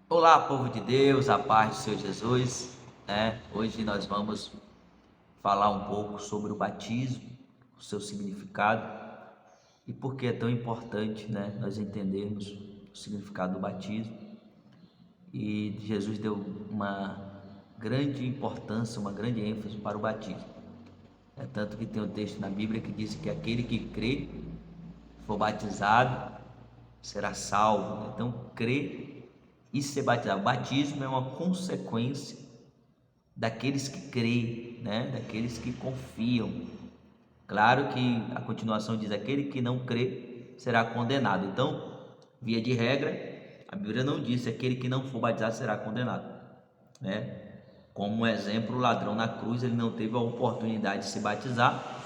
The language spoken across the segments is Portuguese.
Olá, povo de Deus, a paz do Senhor Jesus, né? Hoje nós vamos falar um pouco sobre o batismo, o seu significado e por que é tão importante, né, nós entendermos o significado do batismo. E Jesus deu uma grande importância, uma grande ênfase para o batismo. É tanto que tem um texto na Bíblia que diz que aquele que crê, for batizado, será salvo, né? Então, crer e ser batizado. O batismo é uma consequência daqueles que creem, né? Daqueles que confiam. Claro que a continuação diz: aquele que não crê será condenado. Então, via de regra, a Bíblia não diz: aquele que não for batizado será condenado, né? Como um exemplo, o ladrão na cruz, ele não teve a oportunidade de se batizar,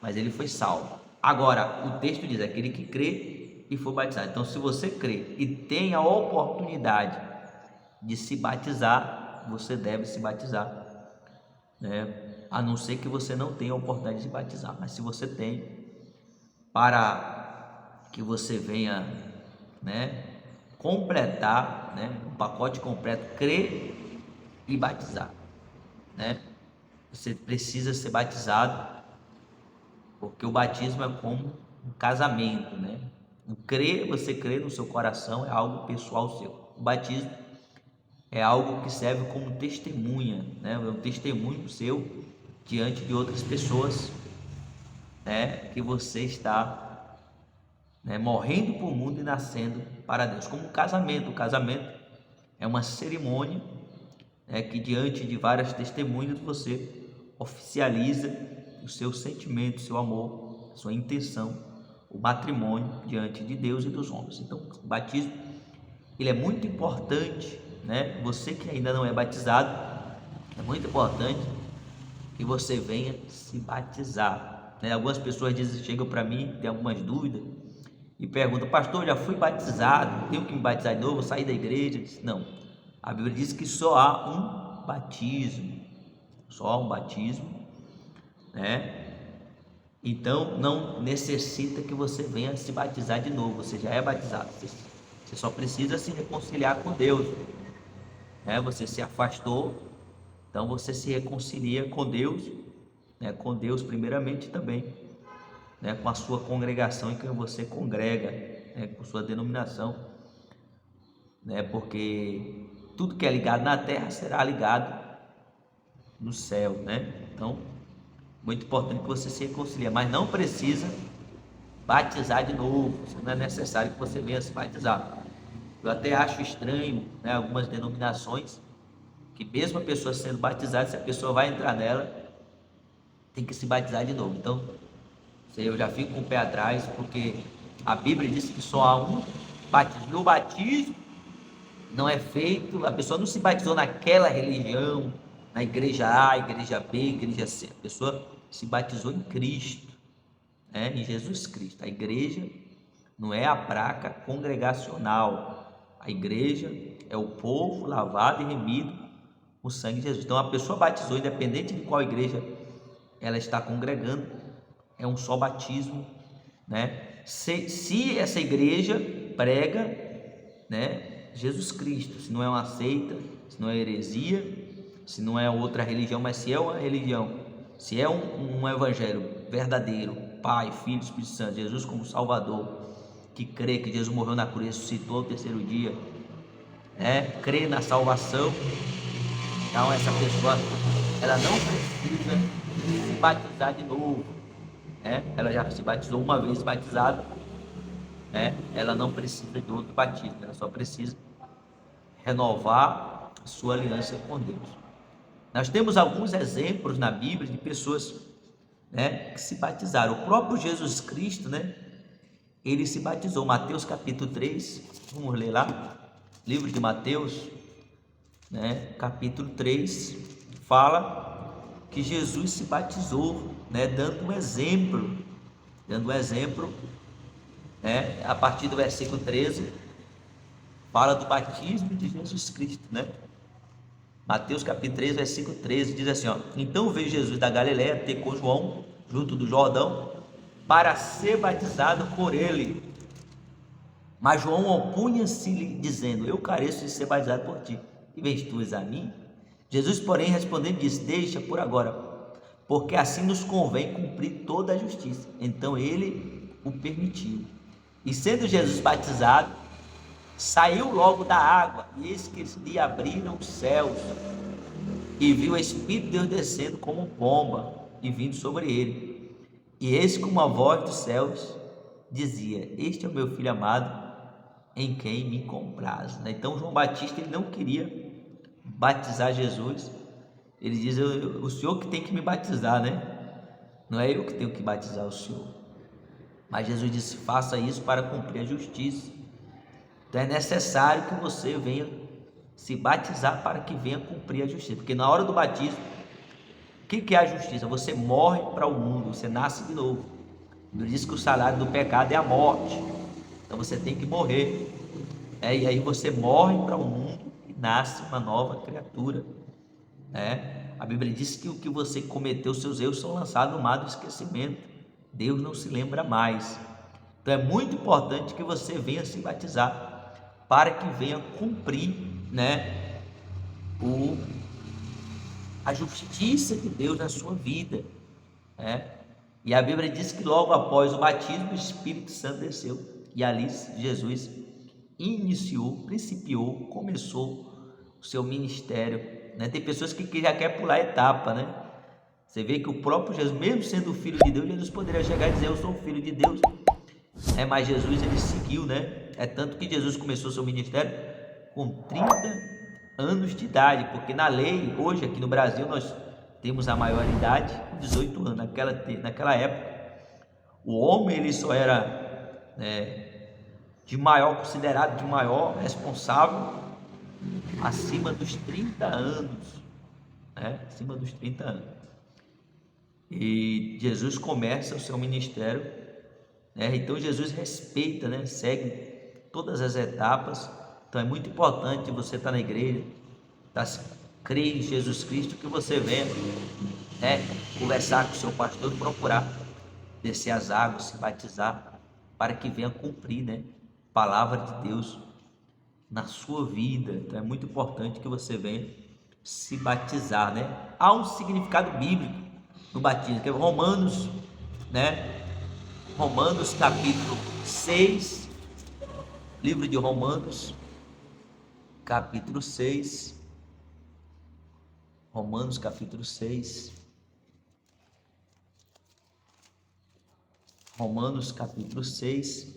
mas ele foi salvo. Agora, o texto diz: aquele que crê e for batizado. Então, se você crê e tem a oportunidade de se batizar, você deve se batizar, né? A não ser que você não tenha a oportunidade de se batizar, mas se você tem, para que você venha, né, completar, né, um pacote completo, crer e batizar, né? Você precisa ser batizado, porque o batismo é como um casamento, né? O crer, você crê no seu coração, é algo pessoal seu. O batismo é algo que serve como testemunha, né? É um testemunho seu diante de outras pessoas, né? Que você está, né, morrendo para o mundo e nascendo para Deus. Como um casamento. O casamento é uma cerimônia, né, que diante de várias testemunhas você oficializa o seu sentimento, o seu amor, a sua intenção, o matrimônio diante de Deus e dos homens. Então, o batismo, ele é muito importante, né? Você que ainda não é batizado, é muito importante que você venha se batizar, né? Algumas pessoas dizem, chegam para mim, tem algumas dúvidas e perguntam: pastor, já fui batizado, tenho que me batizar de novo, sair da igreja? Não, a Bíblia diz que só há um batismo, só há um batismo, né? Então não necessita que você venha se batizar de novo, você já é batizado, você só precisa se reconciliar com Deus, né? Você se afastou, então você se reconcilia com Deus, né? Com Deus primeiramente também, né? Com a sua congregação em quem você congrega, né? Com sua denominação, né? Porque tudo que é ligado na terra será ligado no céu, né? Então, muito importante que você se reconcilie, mas não precisa batizar de novo, não é necessário que você venha se batizar. Eu até acho estranho, né, algumas denominações, que mesmo a pessoa sendo batizada, se a pessoa vai entrar nela, tem que se batizar de novo. Então, eu já fico com o pé atrás, porque a Bíblia diz que só há um batismo. E o batismo não é feito, a pessoa não se batizou naquela religião, na igreja A, igreja B, igreja C. A pessoa se batizou em Cristo, né? Em Jesus Cristo. A igreja não é a placa congregacional. A igreja é o povo lavado e remido com o sangue de Jesus. Então, a pessoa batizou, independente de qual igreja ela está congregando, é um só batismo, né? Se essa igreja prega, né, Jesus Cristo, se não é uma seita, se não é heresia, se não é outra religião, mas se é uma religião, se é um evangelho verdadeiro, Pai, Filho e Espírito Santo, Jesus como Salvador, que crê que Jesus morreu na cruz, ressuscitou ao terceiro dia, né, crê na salvação, então essa pessoa, ela não precisa se batizar de novo, né? Ela já se batizou uma vez batizada, né? Ela não precisa de outro batismo, ela só precisa renovar a sua aliança com Deus. Nós temos alguns exemplos na Bíblia de pessoas, né, que se batizaram. O próprio Jesus Cristo, né, ele se batizou. Mateus capítulo 3, vamos ler lá, livro de Mateus, né, capítulo 3, fala que Jesus se batizou, né, dando um exemplo, né, a partir do versículo 13, fala do batismo de Jesus Cristo, né? Mateus capítulo 3, versículo 13, diz assim, ó: então veio Jesus da Galiléia ter com João, junto do Jordão, para ser batizado por ele. Mas João opunha-se dizendo: eu careço de ser batizado por ti, e vens tu a mim? Jesus, porém, respondendo, disse: deixa por agora, porque assim nos convém cumprir toda a justiça. Então ele o permitiu. E sendo Jesus batizado, saiu logo da água, e eis que lhe abriram os céus, e viu o Espírito de Deus descendo como pomba e vindo sobre ele. E eis que uma voz dos céus dizia: este é o meu filho amado, em quem me compraz. Então João Batista, ele não queria batizar Jesus. Ele diz: o Senhor que tem que me batizar, né? Não é eu que tenho que batizar o Senhor. Mas Jesus disse: faça isso para cumprir a justiça. Então é necessário que você venha se batizar para que venha cumprir a justiça. Porque na hora do batismo, o que é a justiça? Você morre para o mundo, você nasce de novo. Ele diz que o salário do pecado é a morte. Então você tem que morrer. E aí você morre para o mundo e nasce uma nova criatura. A Bíblia diz que o que você cometeu, seus erros são lançados no mar do esquecimento. Deus não se lembra mais. Então é muito importante que você venha se batizar para que venha cumprir, a justiça de Deus na sua vida. E a Bíblia diz que logo após o batismo, o Espírito Santo desceu. E ali Jesus começou o seu ministério. Tem pessoas que já querem pular a etapa, Você vê que o próprio Jesus, mesmo sendo o Filho de Deus, Jesus poderia chegar e dizer: eu sou o Filho de Deus. Mas Jesus, ele seguiu, É tanto que Jesus começou seu ministério com 30 anos de idade, porque na lei, hoje aqui no Brasil, nós temos a maioridade com 18 anos. Naquela época, o homem ele só era considerado de maior responsável acima dos 30 anos, acima dos 30 anos. E Jesus começa o seu ministério, então Jesus respeita, segue todas as etapas. Então é muito importante você estar na igreja, crer em Jesus Cristo, que você venha conversar com o seu pastor, procurar descer as águas, se batizar, para que venha cumprir, a palavra de Deus na sua vida. Então é muito importante que você venha se batizar, Há um significado bíblico no batismo, que é Romanos, Romanos capítulo 6, livro de Romanos, capítulo 6, Romanos capítulo 6, Romanos capítulo 6,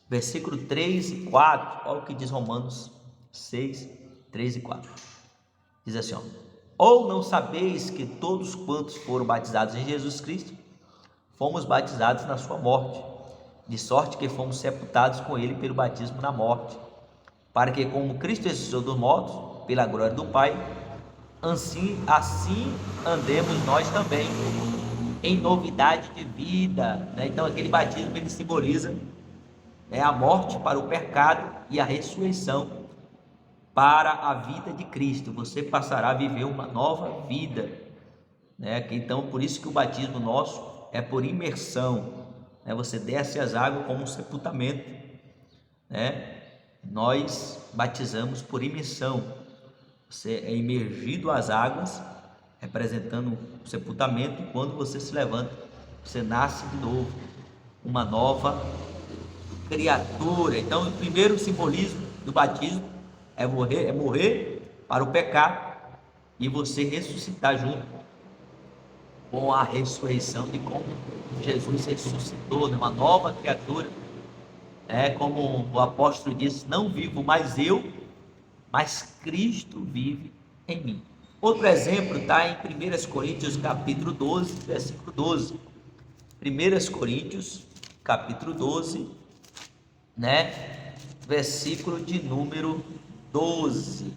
versículo 3 e 4, olha o que diz Romanos 6, 3 e 4, diz assim, ou não sabeis que todos quantos foram batizados em Jesus Cristo, fomos batizados na sua morte, de sorte que fomos sepultados com ele pelo batismo na morte, para que como Cristo ressuscitou dos mortos, pela glória do Pai, assim andemos nós também, em novidade de vida. Então aquele batismo ele simboliza a morte para o pecado e a ressurreição para a vida de Cristo. Você passará a viver uma nova vida, Então por isso que o batismo nosso é por imersão, Você desce as águas como um sepultamento, Nós batizamos por imersão. Você é imergido às águas, representando o sepultamento, e quando você se levanta, você nasce de novo, uma nova criatura. Então o primeiro simbolismo do batismo é morrer para o pecado e você ressuscitar junto com a ressurreição de como Jesus ressuscitou, uma nova criatura. Como o apóstolo disse: não vivo mais eu, mas Cristo vive em mim. Outro exemplo está em 1 Coríntios capítulo 12, versículo 12. 1 Coríntios capítulo 12, versículo de número 12,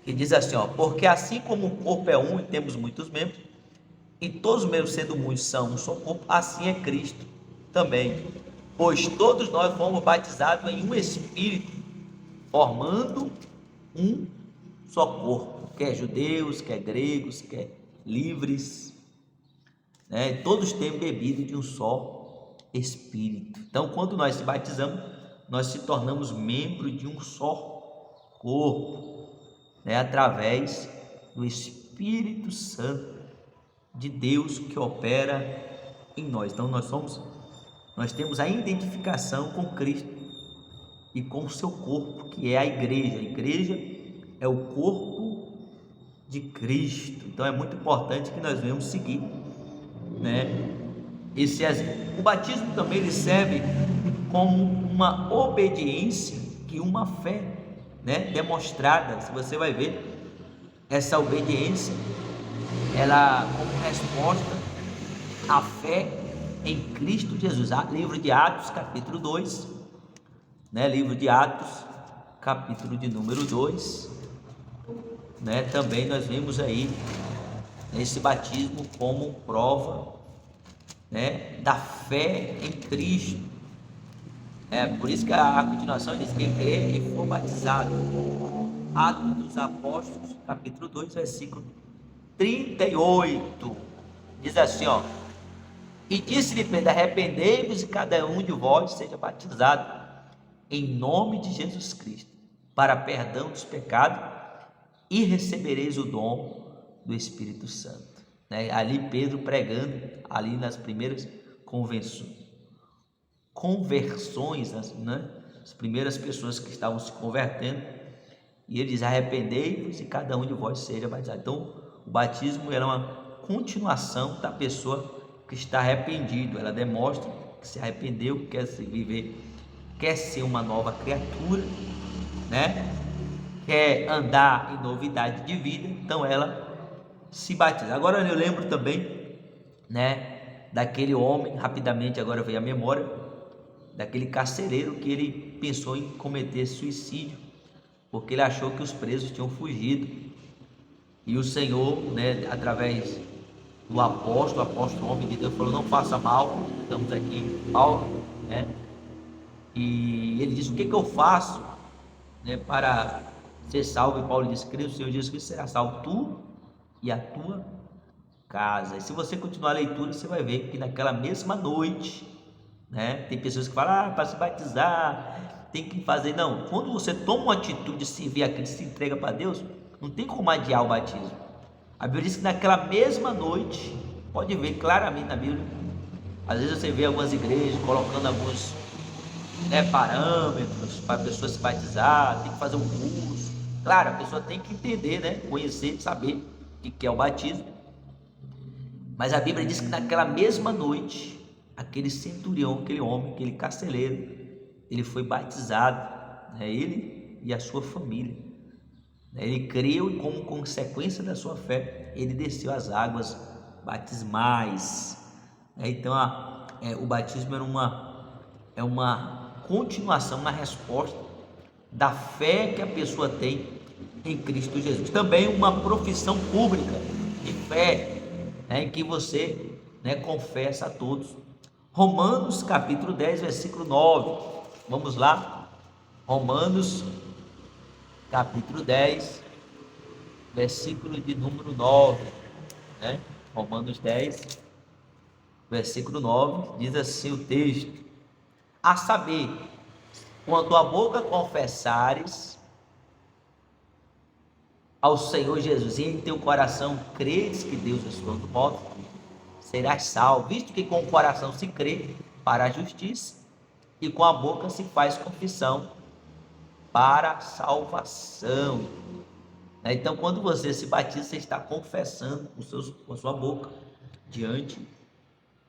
que diz assim, porque assim como o corpo é um e temos muitos membros, e todos os membros sendo muitos são um só corpo, assim é Cristo também, pois todos nós fomos batizados em um Espírito, formando um só corpo, quer judeus, quer gregos, quer livres, todos têm bebido de um só Espírito. Então quando nós se batizamos, nós se tornamos membros de um só corpo, né? Através do Espírito Santo de Deus que opera em nós. Então nós temos a identificação com Cristo e com o seu corpo, que é a igreja. A igreja é o corpo de Cristo. Então é muito importante que nós venhamos seguir, né? O batismo também ele serve como uma obediência e uma fé, né, demonstrada. Se você vai ver essa obediência, ela como resposta à fé em Cristo Jesus. Livro de Atos, capítulo 2, né? Livro de Atos, capítulo de número 2, né? Também nós vemos aí esse batismo como prova, né, da fé em Cristo. Por isso que a continuação diz: quem crê e for batizado. Atos dos Apóstolos, capítulo 2, versículo 38. Diz assim, ó: e disse-lhe Pedro: arrependei-vos e cada um de vós seja batizado em nome de Jesus Cristo para perdão dos pecados e recebereis o dom do Espírito Santo. Ali Pedro pregando ali nas primeiras conversões, né? As primeiras pessoas que estavam se convertendo, e ele diz: arrependei-vos e cada um de vós seja batizado. Então o batismo era uma continuação da pessoa que está arrependido. Ela demonstra que se arrependeu, quer se viver, quer ser uma nova criatura, né? Quer andar em novidade de vida. Então ela se batiza. Agora eu lembro também, né, daquele homem, rapidamente agora veio à memória, daquele carcereiro que ele pensou em cometer suicídio, porque ele achou que os presos tinham fugido. E o Senhor, né, através do apóstolo homem de Deus, falou: não faça mal. Estamos aqui, Paulo, né? E ele disse: o que eu faço, né, para ser salvo? E Paulo disse: crê no Senhor Jesus Cristo, será salvo tu e a tua casa. E se você continuar a leitura, você vai ver que naquela mesma noite, né, tem pessoas que falam: para se batizar tem que fazer. Não, quando você toma uma atitude de servir a Cristo, se entrega para Deus, não tem como adiar o batismo. A Bíblia diz que naquela mesma noite, pode ver claramente na Bíblia. Às vezes você vê algumas igrejas colocando alguns, né, parâmetros para a pessoa se batizar, tem que fazer um curso. Claro, a pessoa tem que entender, né, conhecer, saber o que é o batismo. Mas a Bíblia diz que naquela mesma noite, aquele centurião, aquele homem, aquele carcereiro, ele foi batizado, né, ele e a sua família. Ele creu e, como consequência da sua fé, ele desceu as águas batismais. Então o batismo é uma continuação, uma resposta da fé que a pessoa tem em Cristo Jesus. Também uma profissão pública de fé, né, em que você, né, confessa a todos. Romanos capítulo 10, versículo 9. Vamos lá. Romanos capítulo 10, versículo de número 9, né? Romanos 10, versículo 9, diz assim o texto: a saber, quando a boca confessares ao Senhor Jesus e em teu coração creres que Deus ressuscitou dos mortos, serás salvo, visto que com o coração se crê para a justiça e com a boca se faz confissão para a salvação. Então, quando você se batiza, você está confessando com a sua boca diante,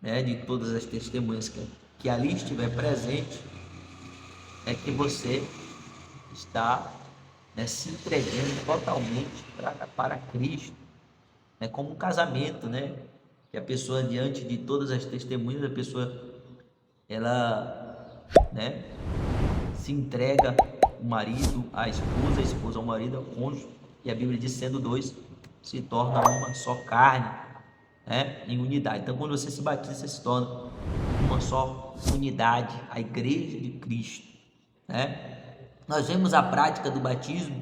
né, de todas as testemunhas que ali estiver presente, que você está, né, se entregando totalmente para Cristo. É como um casamento, né? Que a pessoa, diante de todas as testemunhas, a pessoa, ela, né, se entrega, o marido à esposa, a esposa ao marido, ao cônjuge, e a Bíblia diz: sendo dois, se torna uma só carne, né, em unidade. Então, quando você se batiza, você se torna uma só unidade, a igreja de Cristo, né? Nós vemos a prática do batismo,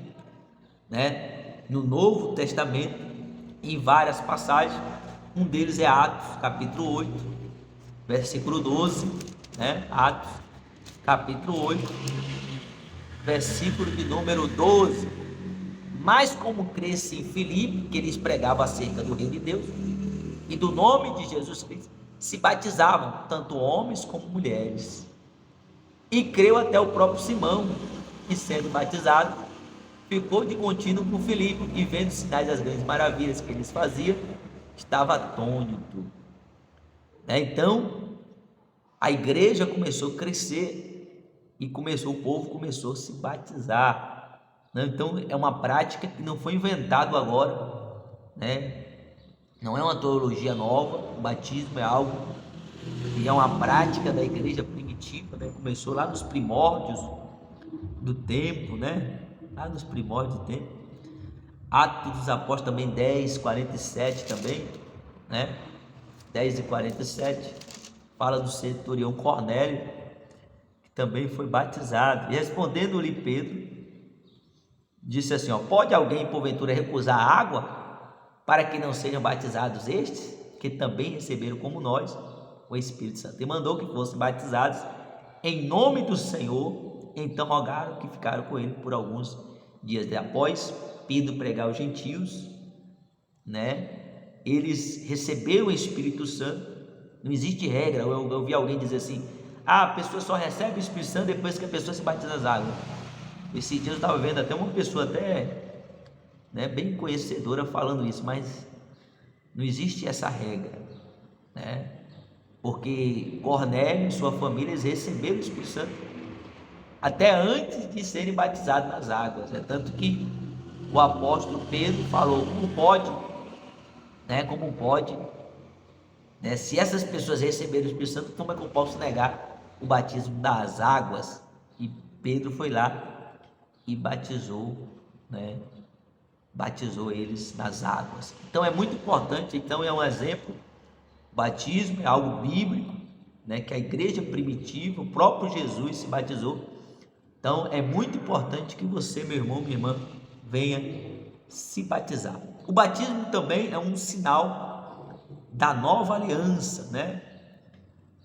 né, no Novo Testamento, em várias passagens. Um deles é Atos, capítulo 8, versículo 12, né? Atos, capítulo 8, versículo de número 12. Mas como cresce em Filipe, que eles pregavam acerca do reino de Deus e do nome de Jesus Cristo, se batizavam, tanto homens como mulheres. E creu até o próprio Simão, que sendo batizado, ficou de contínuo com Filipe, e vendo os sinais das grandes maravilhas que eles faziam, estava atônito. Então, a igreja começou a crescer e o povo começou a se batizar. Então, é uma prática que não foi inventado agora, né? Não é uma teologia nova. O batismo é algo que é uma prática da igreja primitiva, né? Começou lá nos primórdios do tempo, né? Lá nos primórdios do tempo. Atos dos Apóstolos também 10:47 também, né? 10:47 fala do centurião Cornélio, que também foi batizado. E respondendo-lhe Pedro, disse assim: pode alguém porventura recusar a água para que não sejam batizados estes, que também receberam como nós o Espírito Santo? E mandou que fossem batizados em nome do Senhor. Então rogaram que ficaram com ele por alguns dias. Após Pedro pregar aos gentios, né, eles receberam o Espírito Santo. Não existe regra. Eu vi alguém dizer assim: a pessoa só recebe o Espírito Santo depois que a pessoa se batiza nas águas. Esse dia eu estava vendo até uma pessoa né, bem conhecedora falando isso, mas não existe essa regra, né? Porque Cornélio e sua família, eles receberam o Espírito Santo até antes de serem batizados nas águas. É tanto que o apóstolo Pedro falou: como pode, né? Se essas pessoas receberam o Espírito Santo, como é que eu posso negar o batismo das águas? E Pedro foi lá e batizou, né? Batizou eles nas águas. Então é muito importante. Então é um exemplo. O batismo é algo bíblico, né? Que a igreja primitiva, o próprio Jesus se batizou. Então é muito importante que você, meu irmão, minha irmã, venha se batizar. O batismo também é um sinal da nova aliança, né?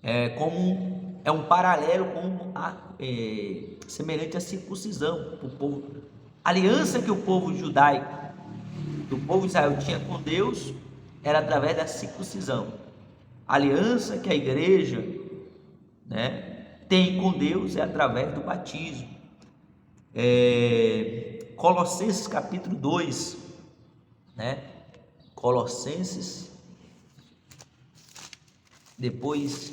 É um paralelo semelhante à circuncisão. O povo, a aliança que o povo judaico, do povo de Israel tinha com Deus, era através da circuncisão. A aliança que a igreja, né, tem com Deus é através do batismo. Colossenses capítulo 2, né? Colossenses, depois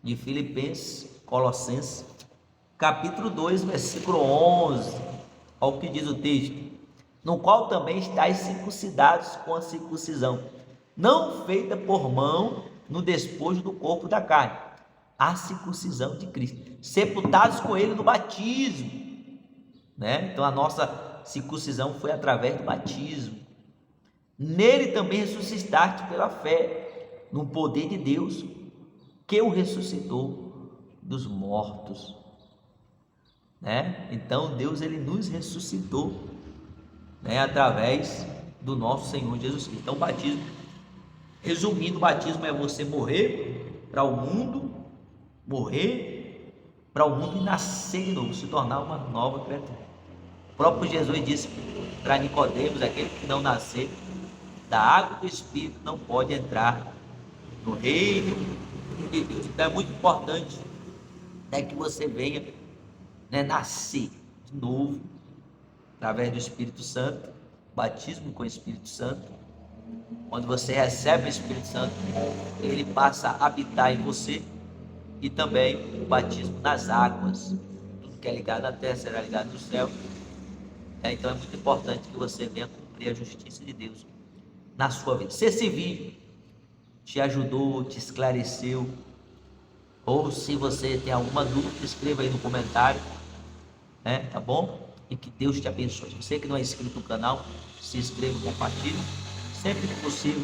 de Filipenses, Colossenses, capítulo 2, versículo 11, olha o que diz o texto: no qual também estáis circuncidados com a circuncisão, não feita por mão, no despojo do corpo da carne, a circuncisão de Cristo, sepultados com ele no batismo, né? Então a nossa circuncisão foi através do batismo. Nele também ressuscitaste pela fé no poder de Deus, que o ressuscitou dos mortos, né? Então Deus, ele nos ressuscitou, né, através do nosso Senhor Jesus Cristo. Então o batismo, resumindo, o batismo é você morrer para o mundo, e nascer de novo, se tornar uma nova criatura. O próprio Jesus disse para Nicodemos: aquele que não nascer da água do Espírito não pode entrar no reino de Deus. Então é muito importante, né, que você venha, né, nascer de novo através do Espírito Santo, batismo com o Espírito Santo. Quando você recebe o Espírito Santo, ele passa a habitar em você. E também o batismo nas águas. Tudo que é ligado à terra será ligado no céu. Então é muito importante que você venha cumprir a justiça de Deus na sua vida. Se esse vídeo te ajudou, te esclareceu, ou se você tem alguma dúvida, escreva aí no comentário, né? Tá bom? E que Deus te abençoe. Você que não é inscrito no canal, se inscreva e compartilhe. Sempre que possível,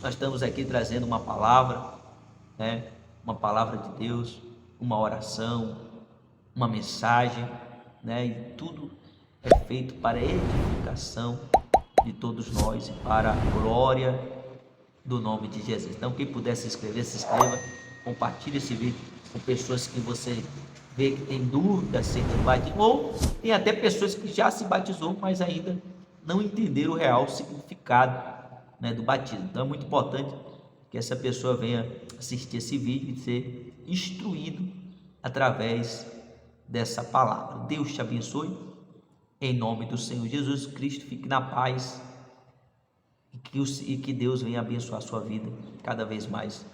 nós estamos aqui trazendo uma palavra, né? Uma palavra de Deus, uma oração, uma mensagem, né? E tudo é feito para a edificação de todos nós e para a glória do nome de Jesus. Então, quem puder se inscrever, se inscreva, compartilhe esse vídeo com pessoas que você vê que tem dúvida acerca do batismo, ou tem até pessoas que já se batizou, mas ainda não entenderam o real significado, né, do batismo. Então é muito importante que essa pessoa venha assistir esse vídeo e ser instruído através dessa palavra. Deus te abençoe, em nome do Senhor Jesus Cristo. Fique na paz e que Deus venha abençoar a sua vida cada vez mais,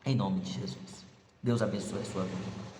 em nome de Jesus. Deus abençoe a sua vida.